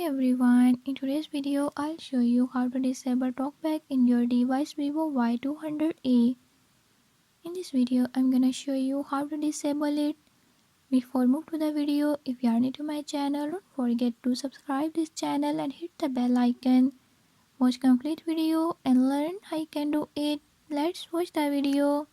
everyone, in today's video I'll show you how to disable Talkback in your device Vivo Y200e. In this video I'm gonna show you how to disable it. Before move to the video, if you are new to my channel, don't forget to subscribe this channel and hit the bell icon. Watch complete video and learn how you can do it. Let's watch the video.